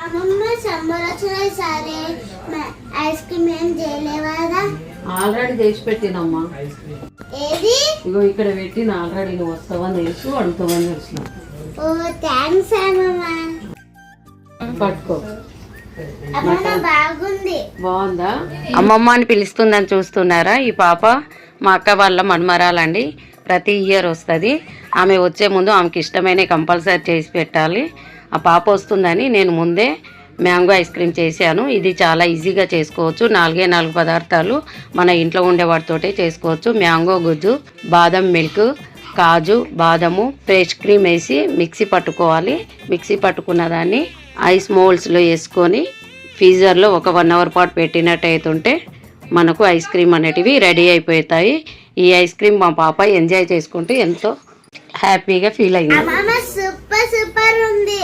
అమ్మమ్మ సమ్మర్ వచ్చిన సరే ఐస్ క్రీమ్ ఏం చేయలేవాదా? ఆల్రెడీ చేసి పెట్టినమ్మా. ఏది? ఇగో ఇక్కడ పెట్టిన ఆల్రెడీ. నువ్వు వస్తావని తెలుసు, అడుగుతావని తెలిసిన. ఓ థ్యాంక్స్ అమ్మమ్మ. పట్టుకో. అమ్మమ్మ బాగుంది. బాగుందా? అమ్మమ్మ అని పిలుస్తుందని చూస్తున్నారా? ఈ పాప మా అక్క వాళ్ళ మన్మరాలండి. ప్రతి ఇయర్ వస్తుంది. ఆమె వచ్చే ముందు ఆమెకి ఇష్టమైన కంపల్సరీ చేసి పెట్టాలి. ఆ పాప వస్తుందని నేను ముందే మ్యాంగో ఐస్ క్రీమ్ చేశాను. ఇది చాలా ఈజీగా చేసుకోవచ్చు. 4 పదార్థాలు మన ఇంట్లో ఉండే వాటితోటే చేసుకోవచ్చు. మ్యాంగో గుజ్జు, బాదం మిల్క్, కాజు, బాదము, ఫ్రెష్ క్రీమ్ వేసి మిక్సీ పట్టుకోవాలి. మిక్సీ పట్టుకున్న దాన్ని ఐస్ మోల్డ్స్లో వేసుకొని ఫ్రీజర్లో ఒక 1 అవర్ పాటు పెట్టినట్టయితుంటే మనకు ఐస్ క్రీమ్ అనేటివి రెడీ అయిపోతాయి. ఈ ఐస్ క్రీమ్ మా పాప ఎంజాయ్ చేసుకుంటూ ఎంతో హ్యాపీగా ఫీల్ అయింది. సూపర్ సూపర్ ఉంది.